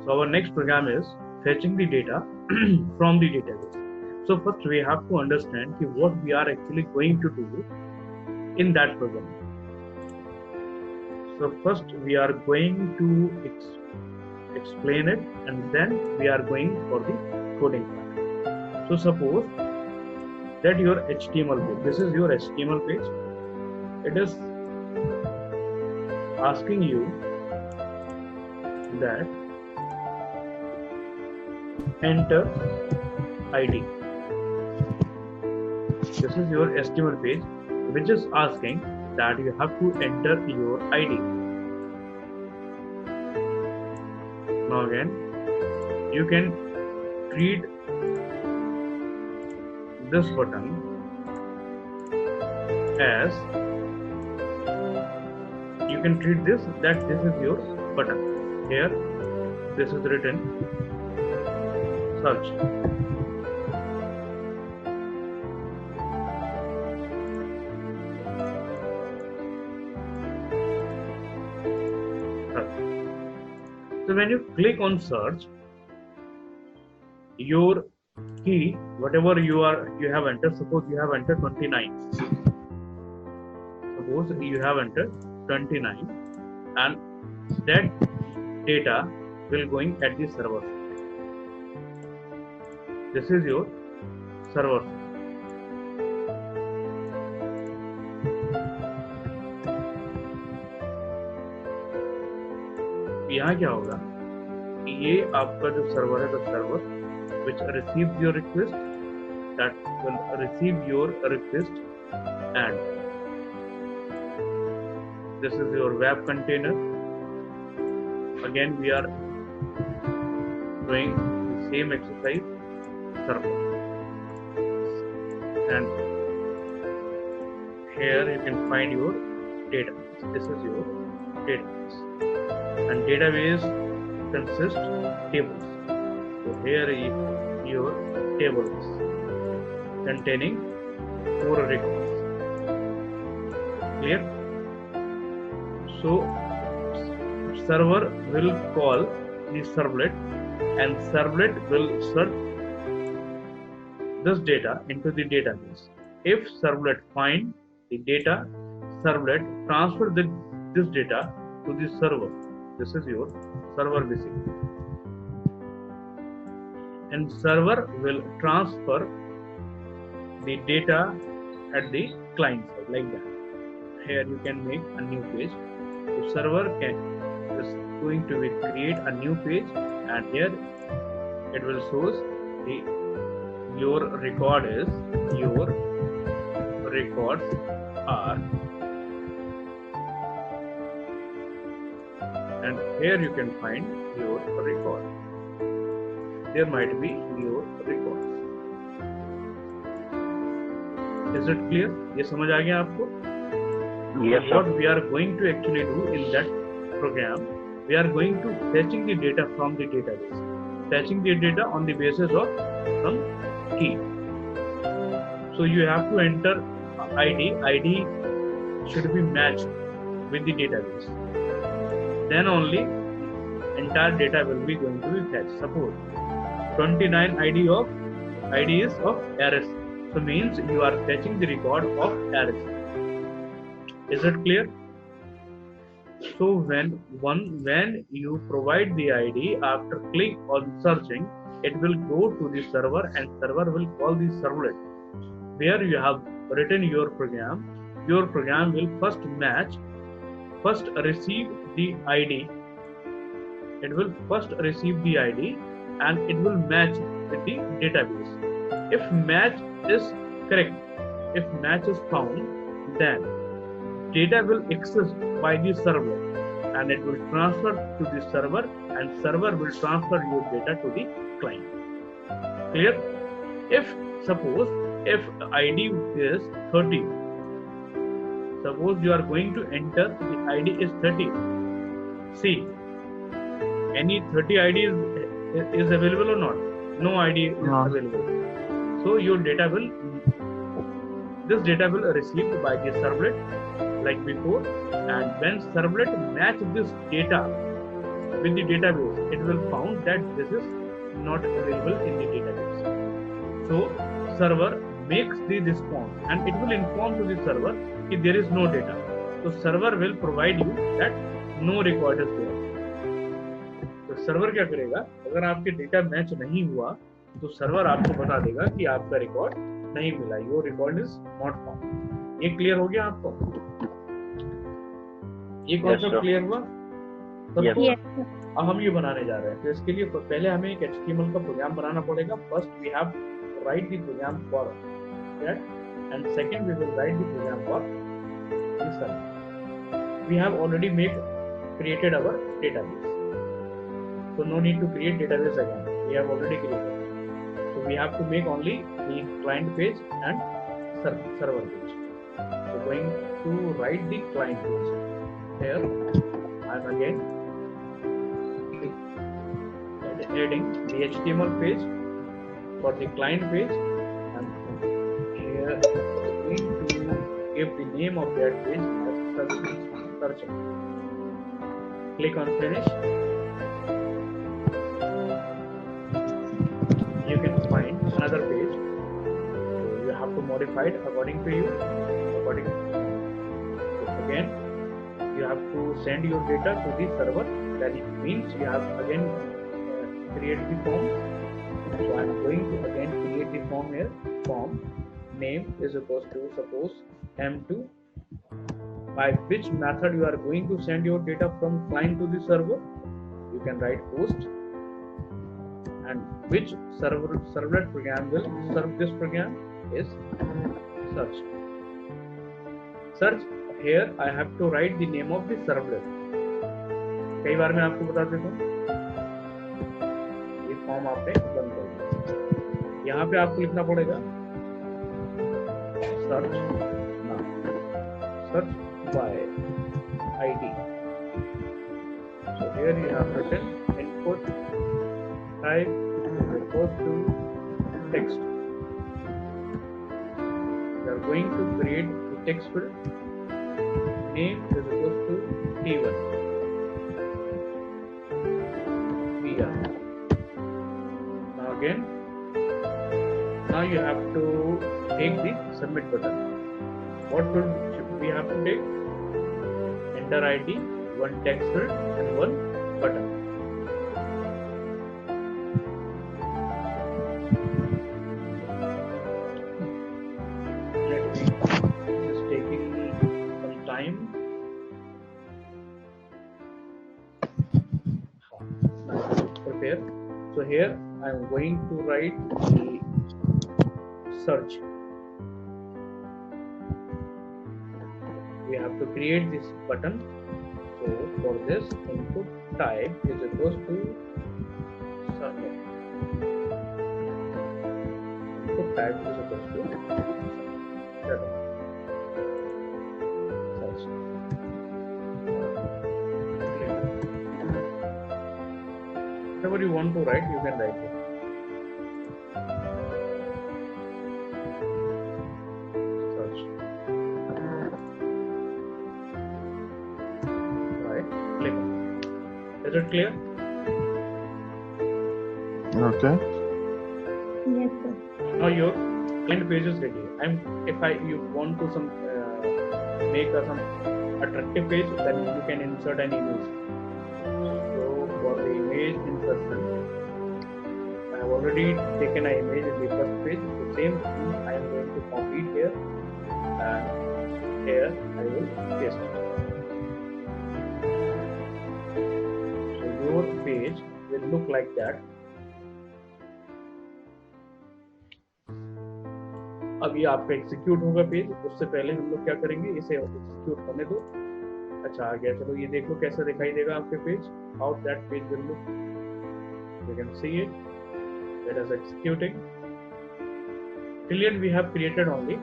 So our next program is fetching the data from the database. So first we have to understand what we are actually going to do in that program. So first we are going to explain it, and then we are going for the coding part. So suppose that your HTML page, this is your HTML page. It is asking you that enter ID. This is your HTML page which is asking that you have to enter your ID. Now again, you can treat this button as, you can treat this that this is your button. Here this is written search. So when you click on search, your key, whatever you have entered, suppose you have entered 29. Suppose you have entered 29, and that data will going at the server. This is your server. यहाँ क्या होगा, ये आपका जो server है, the server which receives your request, that will receive your request, and this is your web container. Again we are doing the same exercise, server, and here you can find your database. This is your database, and database consists tables. So here is your tables containing 4 records. Clear? So server will call the servlet, and servlet will search this data into the database. If servlet find the data, servlet transfer this data to the server. This is your server basically, and server will transfer the data at the client side, like that. Here you can make a new page. The server is going to create a new page, and here it will shows your record is, your records are, and here you can find your record. There might be your records. Is it clear? ये समझ आ गया आपको? Yes, sir. What we are going to actually do in that program, we are going to fetching the data from the database, fetching the data on the basis of some key. So you have to enter ID. ID should be matched with the database. Then only entire data will be going to be fetched. Suppose 29 ID is of Aris. So means you are fetching the record of Aris. Is it clear? So when you provide the ID, after click on searching, it will go to the server, and server will call the servlet. Where you have written your program will first receive the ID. It will first receive the ID, and it will match with the database. If match is correct, if match is found, then data will access by the server, and it will transfer to the server, and server will transfer your data to the client. Clear? Suppose if ID is 30, suppose you are going to enter the ID is 30. See, any 30 ID is available or not? No ID is available. So your data will received by the servlet like before, and when servlet match this data with the database, it will found that this is not available in the database. So server makes the response and it will inform to the server if there is no data. So server will provide you that no record is there. तो server क्या करेगा, अगर आपके data match नहीं हुआ तो server आपको बता देगा कि आपका रिकॉर्ड नहीं मिला, your record is not found. ये क्लियर हो गया आपको? ये कॉन्सेप्ट क्लियर हुआ? तो अब हम ये बनाने जा रहे हैं। तो इसके लिए पहले हमें एक HTML का प्रोग्राम बनाना पड़ेगा। First we have write the program for that, and second we will write the program for this server. We have already created our database, so no need to create database again. We have already created, so we have to make only the client page and server page. So going to write the client page here, and again adding the HTML page for the client page, and here we need to give the name of that page as search. Click on finish. You can find another page, so you have to modify it according to you. So again you have to send your data to the server. That means you have again create the form. So I am going to again create the form here. Form name is equals to suppose M2. By which method you are going to send your data from client to the server? You can write post. And which servlet program will serve this program is search. Search here I have to write the name of the servlet. कई बार मैं आपको बता देता हूँ, ये form आपने बंद कर दिया। यहाँ पे आपको लिखना पड़ेगा search now, search by ID. So here you have written input type is equals to text. You are going to create the text field. Name is equals to T1. VR. Now again, now you have to take the submit button. What should we have to take? Enter ID, one text field and one button. Let's see, this is taking some time. Prepare. So here I am going to write the search. We have to create this button. So for this, input type is equals to submit. Input type is equals to search. Whatever you want to write, you can write it. Search. Right. Click on. Is it clear? Okay. Yes, sir. Now your client page is ready. You want to make some attractive page, then you can insert an image. So for the image insertion, I have already taken an image in the first page. The same thing I am going to copy it here, and here I will paste it. So your page will look like that. अब ये आपका execute होगा page, उससे पहले हम लोग क्या करेंगे, इसे एग्जीक्यूट होने दो। अच्छा आ गया, चलो ये देखो कैसा दिखाई देगा आपके page, how that page will look. You can see it, that is executing. Till yet we have created only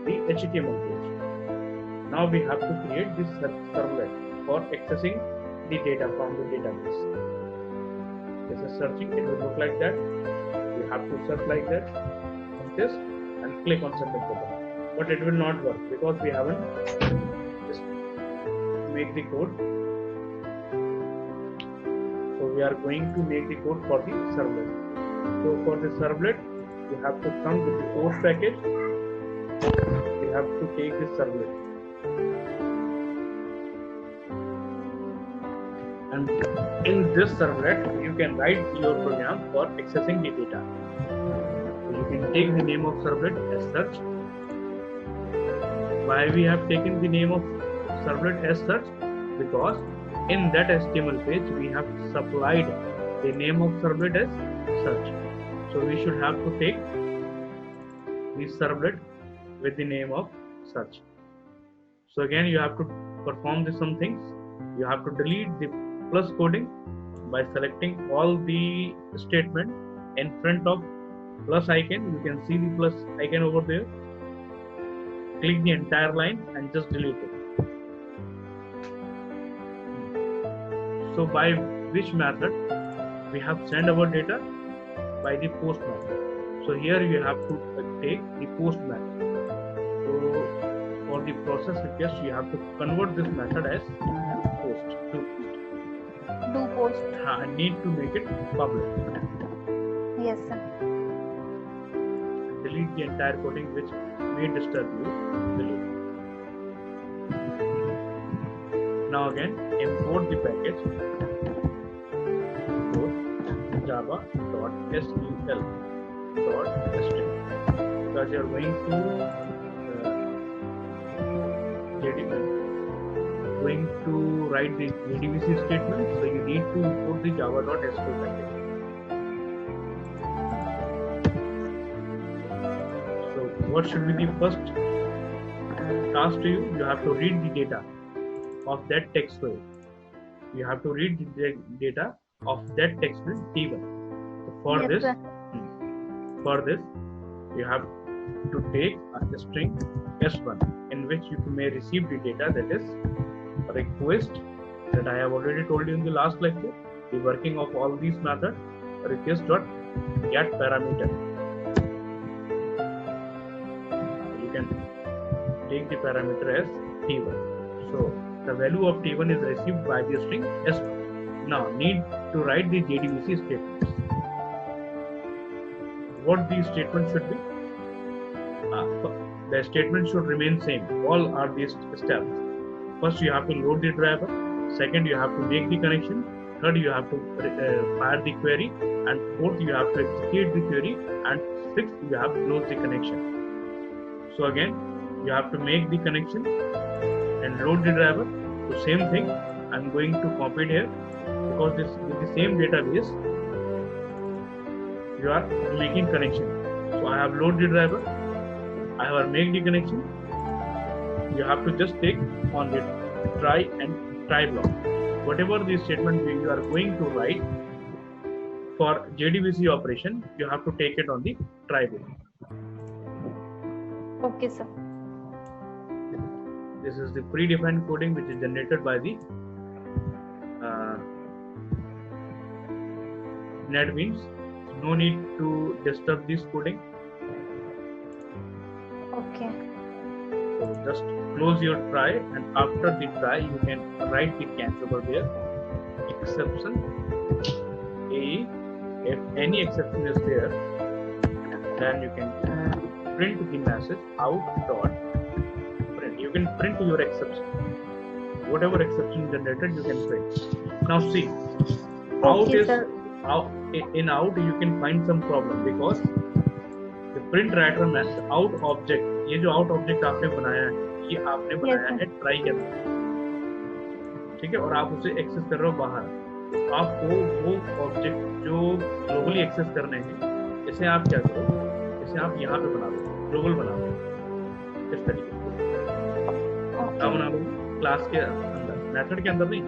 the HTML page. Now we have to create this servlet for accessing the data from the database. This is searching, it will look like that. You have to search like that, like this, and click on submit button. But it will not work because we haven't just make the code. we are going to make the code for the servlet. So for the servlet, you have to come with the post package. You have to take the servlet, and in this servlet you can write your program for accessing the data. So you can take the name of servlet as such. Why we have taken the name of servlet as such? Because in that HTML page we have supplied the name of servlet as such. So we should have to take the servlet with the name of such. So again you have to perform some things. You have to delete the plus coding by selecting all the statement in front of plus icon. You can see the plus icon over there. Click the entire line and just delete it. So by which method we have sent our data? By the post method. So here you have to take the post method. So for the process request you have to convert this method as post. Do post. I need to make it public. Yes, sir. Delete the entire coding which may disturb you. Delete. Now again import the package. Import java.sql.string, because you are going to write the JDBC statement, so you need to import the java.sql package. So what should be the first task to you? You have to read the data of that text file. You have to read the data of that text file T1. So for Yes, this, sir. you have to take a string S1 in which you may receive the data, that is a request that I have already told you in the last lecture. The working of all these methods, request.get parameter. You can take the parameter as T1. So the value of T1 is received by the string S1. Now need to write the JDBC statements. What these statements should be? The statement should remain same. All are these steps. First you have to load the driver. Second you have to make the connection. Third you have to fire the query. And fourth you have to execute the query. And sixth you have to close the connection. So again you have to make the connection and load the driver. So same thing I'm going to copy it here, because this is the same database you are making connection. So I have load the driver, I have made the connection. You have to just take on the try and try block. Whatever the statement you are going to write for JDBC operation, you have to take it on the try block. Okay, sir. This is the predefined coding which is generated by the NetBeans. No need to disturb this coding. Okay. So just close your try, and after the try you can write the catch over there. Exception AE. If any exception is there, then you can print the message out dot print. You can print your exception. Whatever exception generated, you can print. Now see, out Okay, is sir. out. In out you can find some problem, because the print writer method out object, ये जो out object आपने बनाया है, ये आपने बनाया है try के अंदर, ठीक है, और आप उसे एक्सेस कर रहे हो बाहर. आपको वो ऑब्जेक्ट जो ग्लोबली एक्सेस करने हैं, इसे आप क्या करो, इसे आप यहाँ पे बना दो, ग्लोबल बना दो. इस तरीके से क्या बना दो? क्लास के अंदर, मेथड के अंदर नहीं,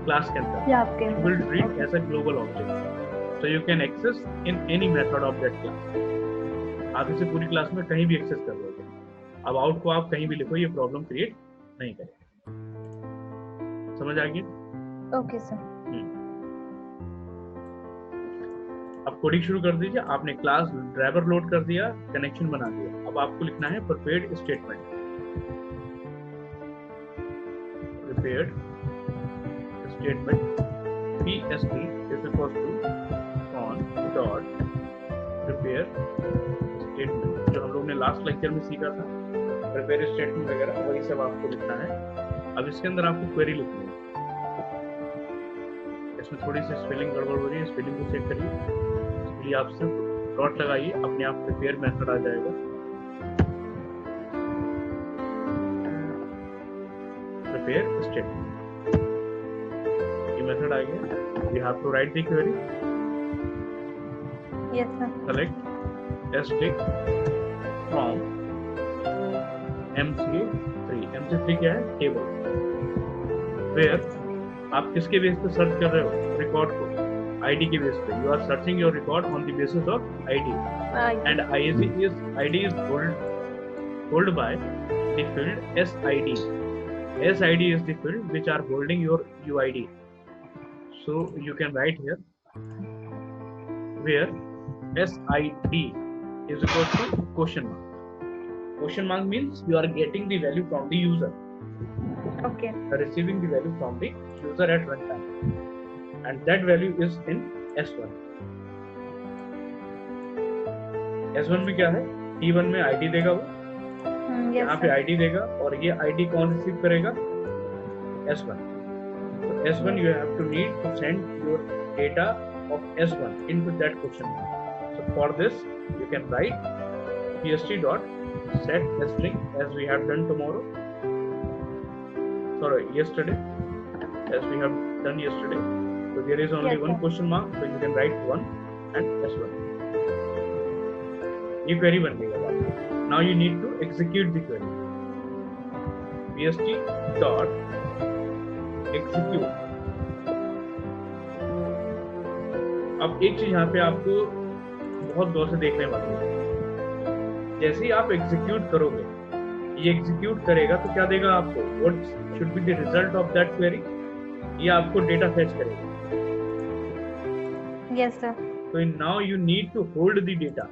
क्लास के अंदर. या आपके You will treat as a global object, so you can access in any method of that class. आप इसे पूरी क्लास में कहीं भी एक्सेस कर लोगे. अब आउट को आप कहीं भी लिखो, ये प्रॉब्लम क्रिएट नहीं करेगा. समझ आ गया? Okay sir. अब कोडिंग शुरू कर दीजिए. आपने क्लास ड्राइवर लोड कर दिया, कनेक्शन बना दिया. अब आपको लिखना है prepared statement. Prepared statement PST is equals to on dot prepare statement, जो हम लोग ने लास्ट लेक्चर में सीखा था, प्रिपेयर स्टेटमेंट वगैरह वही सब आपको लिखना है। अब इसके अंदर आपको क्वेरी लिखनी है। इसमें थोड़ी सी स्पेलिंग गड़बड़ हो रही है, स्पेलिंग को चेक करिए। इसके लिए आप सिर्फ डॉट लगाइए, अपने आप प्रिपेयर मेथड आ जाएगा। प्रिपेयर स्टेटमेंट ये मेथड आ गया। You have to write the query. Yes, sir. Select stick from MC3. MC3 क्या है? टेबल। Where आप किसके बेस पे सर्च कर रहे हो? रिकॉर्ड को ID के बेस पे। You are searching your record on the basis of ID. And ID is hold by the field SID. SID is the field which are holding your UID. So you can write here where SID is equal to question mark. Question mark means you are getting the value from the user. Okay. Receiving the value from the user at runtime, and that value is in S1. S1 में क्या है? T1 में ID देगा वो, Yes, यहाँ पे sir. ID देगा, और ये ID कौन रिसीव करेगा? S1. So S1 you have to need to send your data of S1 into that question mark. So for this you can write pst dot set string as we have done yesterday, as we have done yesterday. So there is only Yes, one sir. question mark, so you can write 1 and S1. ये query बन गई अब आपकी। Now you need to execute the query. pst dot execute। अब एक चीज यहाँ पे आपको बहुत गौर से देखने वाली है। जैसे ही आप एग्जीक्यूट करोगे, ये एग्जीक्यूट करेगा तो क्या देगा आपको? What should be the result of that query? ये आपको डेटा फेच करेगा। Yes, sir. तो now you need to hold the data.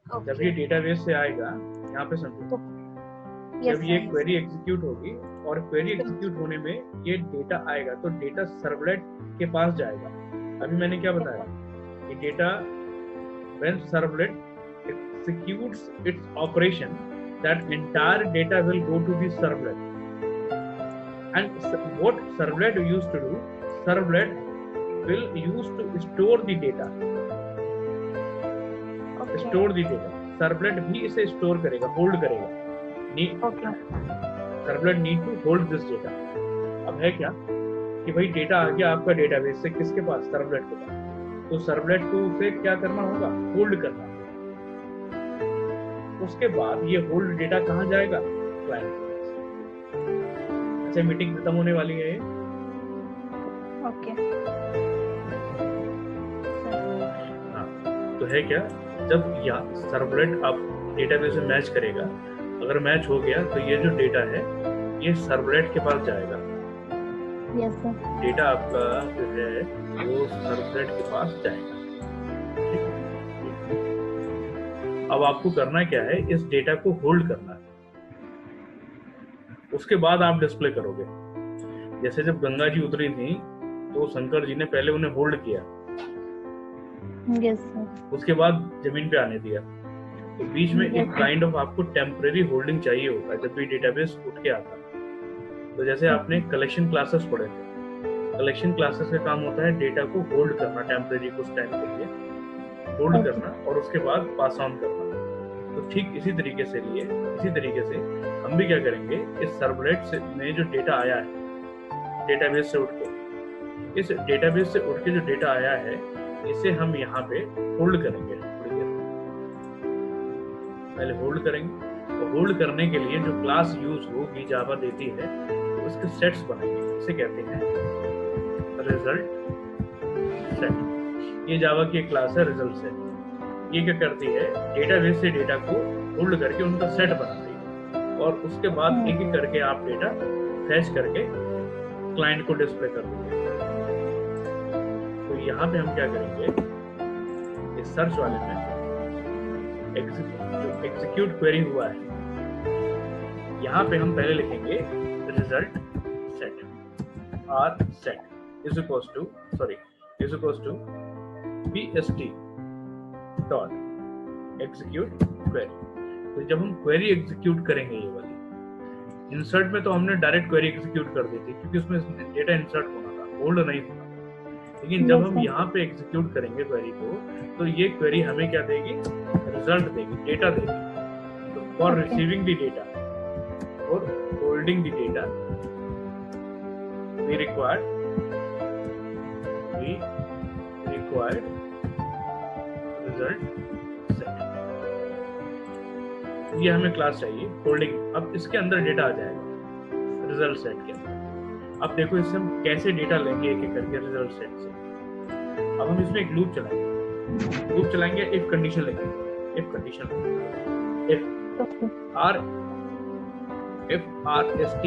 जब ये Okay. डेटाबेस से आएगा, यहाँ पे समझो, Yes, जब ये sir. क्वेरी एग्जीक्यूट होगी और क्वेरी एग्जीक्यूट होने में ये डेटा आएगा तो डेटा सर्वलेट के पास जाएगा। अभी मैंने क्या बताया कि data when servlet executes its operation, that entire data will go to the servlet. And what servlet used to do, servlet will use to store the data. Okay. Store the data. Servlet भी इसे store करेगा, hold करेगा। Okay. Servlet need to hold this data. अब है क्या कि भाई data आ गया आपका डेटाबेस से, किसके पास? सर्वलेट के पास। तो सर्वलेट को उसे क्या करना होगा? होल्ड करना होगा। उसके बाद ये होल्ड डेटा कहाँ जाएगा? क्लाइंट के पास। अच्छा, मीटिंग खत्म होने वाली है। Okay. हाँ, तो है क्या, जब सर्वलेट आप डेटाबेस में मैच करेगा, अगर मैच हो गया तो ये जो डेटा है ये सर्वलेट के पास जाएगा। Yes, sir. डेटा आपका जो है वो सर्वलेट के पास जाएगा। ठीक है? अब आपको करना क्या है? इस डेटा को होल्ड करना है। उसके बाद आप डिस्प्ले करोगे। जैसे जब गंगा जी उतरी थी तो शंकर जी ने पहले उन्हें होल्ड किया, Yes, sir. उसके बाद जमीन पे आने दिया। तो बीच में एक काइंड ऑफ आपको टेम्परेरी होल्डिंग चाहिए होता है जब भी डेटाबेस उठ के आता है। तो जैसे आपने कलेक्शन क्लासेस पढ़े थे, कलेक्शन क्लासेस का काम होता है डेटा को होल्ड करना, टेम्परेरी कुछ टाइम के लिए होल्ड करना और उसके बाद पास ऑन करना। तो ठीक इसी तरीके से हम भी क्या करेंगे, इस सर्वलेट से में जो डेटा आया है डेटाबेस से उठ के, इस डेटाबेस से उठ के जो डेटा आया है इसे हम यहाँ पे होल्ड करेंगे। थोड़ी देर पहले होल्ड करेंगे। तो होल्ड करने के लिए जो क्लास यूज होगी जावा देती है, तो उसके सेट्स बनाएंगे। इसे कहते हैं रिजल्ट सेट। ये जावा की एक क्लास है रिजल्ट सेट। ये क्या करती है? डेटाबेस से डेटा को होल्ड करके उनका सेट बनाती है और उसके बाद एक एक करके आप डेटा फैच करके क्लाइंट को डिस्प्ले कर देंगे। तो यहाँ पे हम क्या करेंगे, इस सर्च वाले में जो एग्जीक्यूट क्वेरी हुआ है, यहाँ पे हम पहले लिखेंगे result set R set. is equals to pst dot execute query। तो जब हम क्वेरी एग्जीक्यूट करेंगे, ये वाली इंसर्ट में तो हमने डायरेक्ट क्वेरी एग्जीक्यूट कर दी थी क्योंकि उसमें डेटा इंसर्ट होना था, होल्ड नहीं होना था। लेकिन जब हम यहाँ पे एग्जीक्यूट करेंगे क्वेरी को, तो ये क्वेरी हमें क्या देगी? रिजल्ट देगी, डेटा देगी। तो फॉर रिसीविंग द डेटा और holding the data we required result set। ये हमें क्लास चाहिए होल्डिंग। अब इसके अंदर डेटा आ जाएगा रिजल्ट सेट के अंदर। अब देखो इससे हम कैसे डेटा लेंगे एक एक करके रिजल्ट सेट से। अब हम इसमें एक लूप चलाएंगे, इफ कंडीशन लिखेंगे, इफ कंडीशन इफ RST।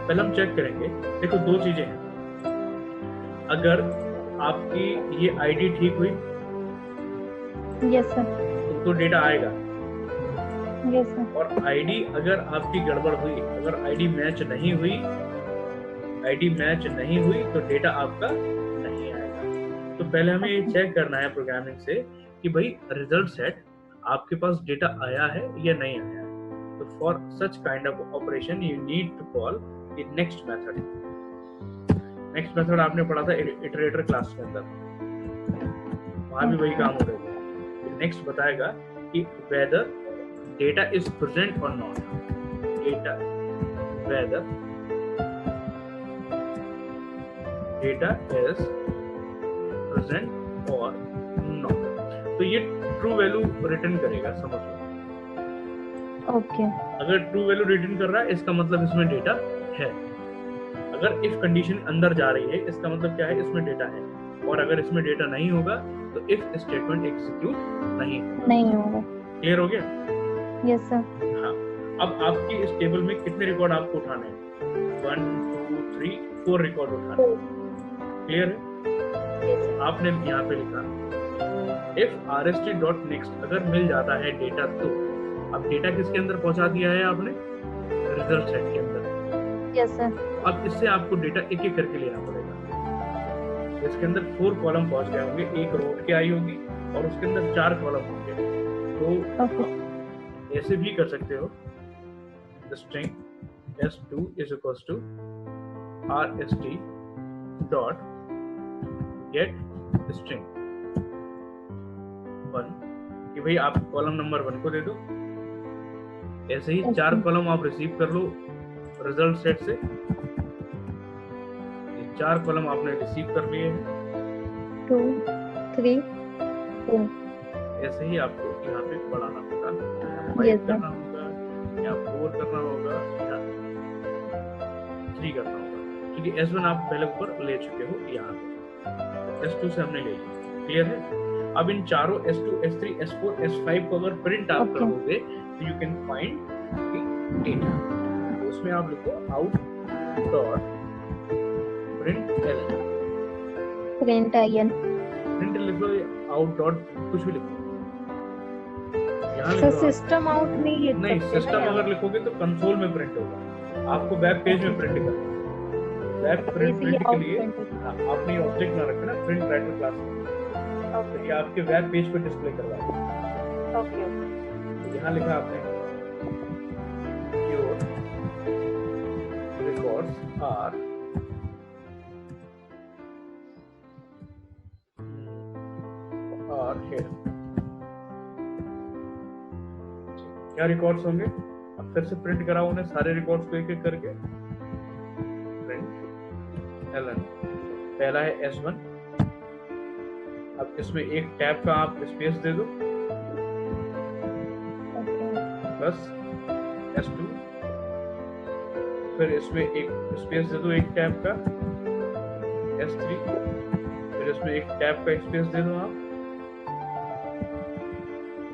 पहले हम चेक करेंगे, देखो दो चीजें हैं। अगर आपकी ये आईडी ठीक हुई यस सर, तो डेटा आएगा। यस सर, और आईडी अगर आपकी गड़बड़ हुई, अगर आईडी मैच नहीं हुई तो डेटा आपका नहीं आएगा। तो पहले हमें ये चेक करना है प्रोग्रामिंग से कि भाई रिजल्ट सेट आपके पास डेटा आया है या नहीं आया है। तो for such kind of operation you need to call the next method. Next method आपने पढ़ा था इटरेटर क्लास के अंदर, वहां भी वही काम हो रहा है। नेक्स्ट बताएगा कि whether data is present or not, whether data is present or not. तो ये ट्रू वैल्यू रिटर्न करेगा, समझ लो। ओके, अगर ट्रू वैल्यू रिटर्न कर रहा है इसका मतलब इसमें डेटा है। अगर इफ कंडीशन अंदर जा रही है इसका मतलब क्या है? इसमें डेटा है। और अगर इसमें डेटा नहीं होगा तो इफ स्टेटमेंट एग्जीक्यूट नहीं होगा। क्लियर हो गया? Yes sir. हाँ, अब आपकी इस टेबल में कितने रिकॉर्ड आपको उठाने हैं? 1 2 3 4 रिकॉर्ड उठाने हैं। क्लियर है? आपने यहाँ पे लिखा इफ rst.next अगर मिल जाता है डेटा तो। अब डेटा किसके अंदर पहुंचा दिया है आपने? रिजल्ट सेट के अंदर। Yes sir. अब इससे आपको डेटा एक एक करके लेना पड़ेगा। इसके अंदर 4 कॉलम पहुंच गए होंगे, एक रो उठ के आई होगी और उसके अंदर 4 कॉलम होंगे। तो ऐसे भी कर सकते हो, string s2 is equals to rst dot get string 1 कि भाई आप कॉलम नंबर 1 को दे दो। ऐसे ही 4 कॉलम आप रिसीव कर लो रिजल्ट सेट से। 4 कॉलम आपने रिसीव कर लिए हैं, 2 3 4। ऐसे ही आपको यहाँ पे बढ़ाना होगा, Yes, 5 करना होगा या 4 करना होगा या 3 करना होगा, क्योंकि S1 आप पहले ऊपर ले चुके हो, यहाँ पे S2 से हमने ले लिया। क्लियर है? अब इन चारों S2 S3 S4 S5 को अगर प्रिंट आप करोगे तो यू कैन फाइंड डेटा। उसमें आप लिखो out dot print लिखो, out dot कुछ भी लिखो। सर सिस्टम आउट नहीं सिस्टम अगर लिखोगे तो कंसोल में प्रिंट होगा, आपको वेब पेज में प्रिंट करना है। वेब प्रिंट के लिए आपने ऑब्जेक्ट ना रखना प्रिंट राइटर क्लास में, तो ये आपके वेब पेज पे डिस्प्ले करवाएगा। ओके, यहाँ लिखा आपने योर रिकॉर्ड्स आर हियर। क्या रिकॉर्ड्स होंगे? अब फिर से प्रिंट कराओ उन्हें सारे रिकॉर्ड्स को एक एक करके। प्रिंट ln पहला है S1। अब इसमें एक टैब का आप स्पेस दे दो प्लस S2, फिर इसमें एक स्पेस दे दो एक टैब का S3, फिर इसमें एक टैब का स्पेस दे दो आप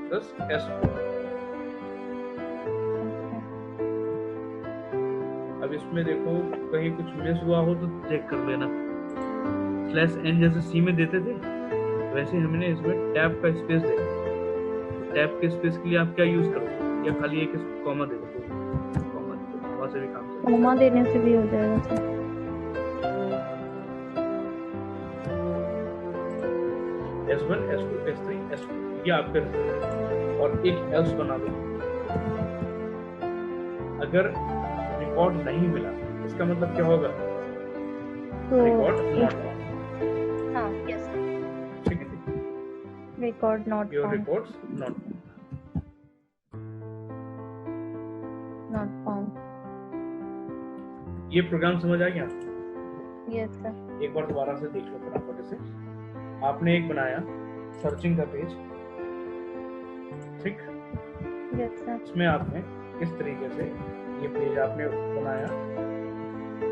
प्लस S4। अब इसमें देखो कहीं कुछ मिस हुआ हो तो चेक कर लेना। /n जैसे C में देते थे वैसे हमने इसमें टैब का स्पेस दे दिया। टैब के स्पेस के लिए आप क्या यूज करोगे? या खाली एक कॉमा दे दो, कॉमा से भी काम चलेगा। कॉमा देने से भी हो जाएगा sir. S1 S2 S3 S4 ये आपके रिजल्ट, और एक एल्स बना दो। अगर रिकॉर्ड नहीं मिला इसका मतलब क्या होगा, तो रिकॉर्ड नॉट फाउंड। हाँ यस ठीक है, record not your found records not found. ये प्रोग्राम समझ आ गया? Yes sir. एक बार दोबारा से देख लो फटाफट से। आपने एक बनाया सर्चिंग का पेज, ठीक, यस सर। इसमें आपने इस तरीके से ये पेज आपने बनाया।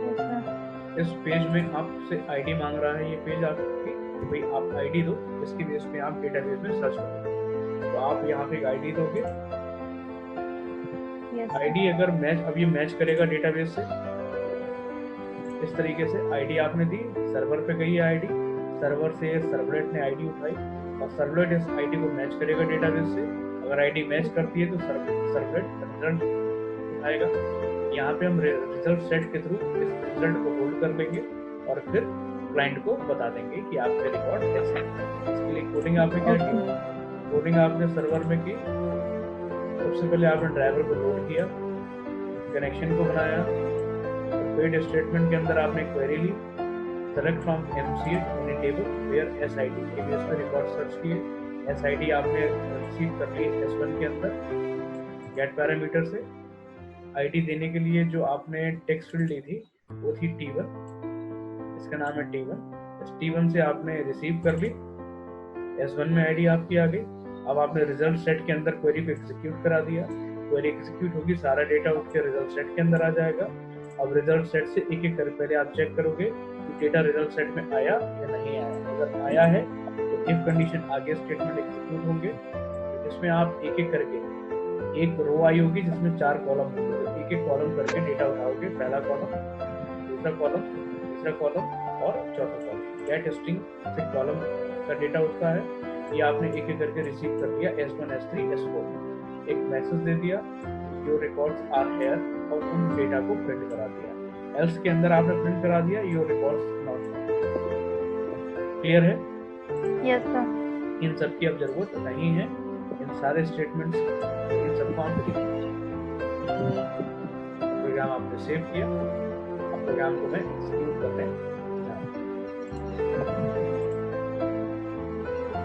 Yes sir. इस पेज में आपसे आईडी मांग रहा है, ये पेज आपकी, तो भाई आप आईडी दो, इसके बेस पे आप डेटाबेस में सर्च करोगे। तो आप यहाँ पे एक आईडी दोगे। यस आईडी अगर मैच, अब ये मैच करेगा डेटाबेस से, इस तरीके से आईडी आपने दी, सर्वर पे गई आईडी, सर्वर से सर्वलेट ने आईडी उठाई और सर्वलेट इस आईडी को मैच करेगा डेटाबेस से। अगर आईडी मैच करती है तो सर्वलेट रिजल्ट उठाएगा। यहाँ पे हम रिजल्ट सेट के थ्रू इस रिजल्ट को होल्ड कर लेंगे और फिर क्लाइंट को बता देंगे कि आपके रिकॉर्ड कैसे हैं। इसके लिए कोडिंग आपने क्या की, कोडिंग आपने सर्वर में की। सबसे पहले आपने ड्राइवर को लोड किया, कनेक्शन को बनाया, वेट स्टेटमेंट के अंदर आपने क्वेरी ली, select from MCA any table where SID के बेस पे रिकॉर्ड सर्च किए। SID आपने रिसीव कर ली S1 के अंदर गेट पैरामीटर से। ID देने के लिए जो आपने टेक्स्ट फील्ड ली थी वो थी T1, इसका नाम है T1। इस T1 से आपने रिसीव कर ली, S1 में ID आपकी आ गई। अब आपने रिजल्ट सेट के अंदर क्वेरी को एग्जीक्यूट करा दिया, क्वेरी एग्जीक्यूट होगी, सारा डेटा उठ के रिजल्ट सेट के अंदर आ जाएगा। अब रिजल्ट सेट से एक एक कर पहले आप चेक करोगे कि डेटा रिजल्ट सेट में आया या नहीं आया। अगर आया है तो इफ कंडीशन आगे स्टेटमेंट एग्जीक्यूट होंगे, जिसमें आप एक एक करके, एक रो आई होगी जिसमें 4 कॉलम होंगे, तो एक एक कॉलम करके डेटा उठाओगे, पहला कॉलम, दूसरा कॉलम, तीसरा कॉलम और चौथा कॉलम। गेट स्ट्रिंग से कॉलम का डेटा उठता है, ये आपने एक एक करके रिसीव कर लिया S1 S3 S4। एक मैसेज दे दिया योर रिकॉर्ड्स आर हेयर और उन डेटा को प्रिंट करा दिया। एल्स के अंदर आपने प्रिंट करा दिया योर रिकॉर्ड्स नॉट। क्लियर है? Yes sir. इन सब की अब जरूरत नहीं है, इन सारे स्टेटमेंट्स इन सबको आप लिख लीजिए। प्रोग्राम आपने सेव किया, अब प्रोग्राम को मैं एग्जीक्यूट करने जा रहा हूं।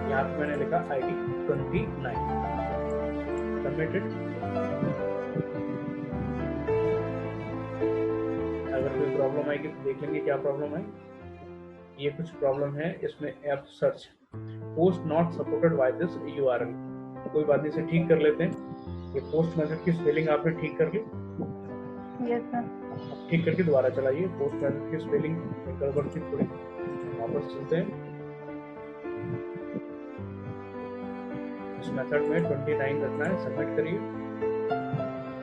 यहाँ पे मैंने लिखा ID 29 सबमिटेड। अगर कोई प्रॉब्लम आएगी तो देख लेंगे क्या प्रॉब्लम है। ये कुछ प्रॉब्लम है इसमें, app search post not supported by this URL। कोई बात नहीं, इसे ठीक कर लेते हैं। ये पोस्ट मेथड की स्पेलिंग आपने ठीक कर ली? Yes sir. ठीक करके दोबारा चलाइए। पोस्ट मेथड की स्पेलिंग गड़बड़ थी थोड़ी, वापस चलते हैं। इस मेथड में 29 रखना है, सबमिट करिए।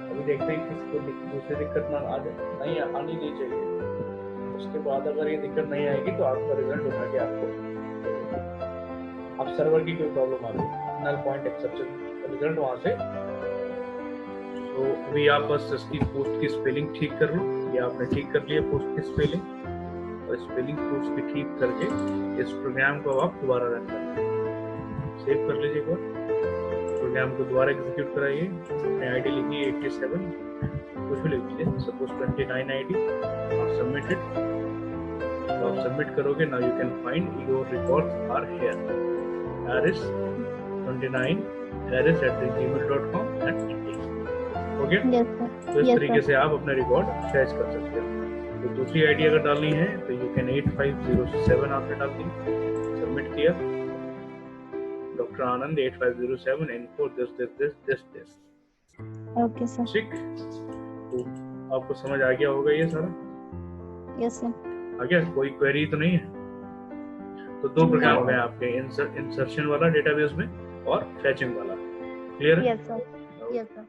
अभी देखते हैं किसी को दूसरी दिक्कत ना आ जाए, नहीं आनी नहीं चाहिए। उसके बाद अगर ये दिक्कत नहीं आएगी तो आपका रिजल्ट उठा के आपको, अब सर्वर की कोई प्रॉब्लम आ गई, नल पॉइंट एक्सेप्शन रिजल्ट वहां से, तो अभी आप बस इसकी पोस्ट की स्पेलिंग ठीक कर लो। ये आपने ठीक कर लिया पोस्ट की स्पेलिंग, और स्पेलिंग पोस्ट की ठीक करके इस प्रोग्राम को आप दोबारा रन करें, सेव कर लीजिए एक बार। प्रोग्राम को दोबारा एग्जीक्यूट कराइए। अपने आईडी लिखिए 87, कुछ भी लिख दीजिए, सपोज 29 आईडी और सबमिटेड। तो आप सबमिट करोगे, now you can find your records are here, Aris 29 aris@gmail.com and index. हो गया? Yes sir. तो इस तरीके से आप अपने रिकॉर्ड फैच कर सकते हो। तो दूसरी आईडी अगर डालनी है तो यू कैन 8507 आपने डाल दी, सबमिट किया, डॉक्टर आनंद 8507 इनको दिस। Okay sir. ठीक, तो आपको समझ आ गया होगा ये सारा? Yes sir. आ गया? कोई क्वेरी तो नहीं है? तो दो प्रोग्राम है आपके, इंसर्शन वाला डेटाबेस में और फैचिंग वाला। क्लियर है? Yes sir. Yes sir.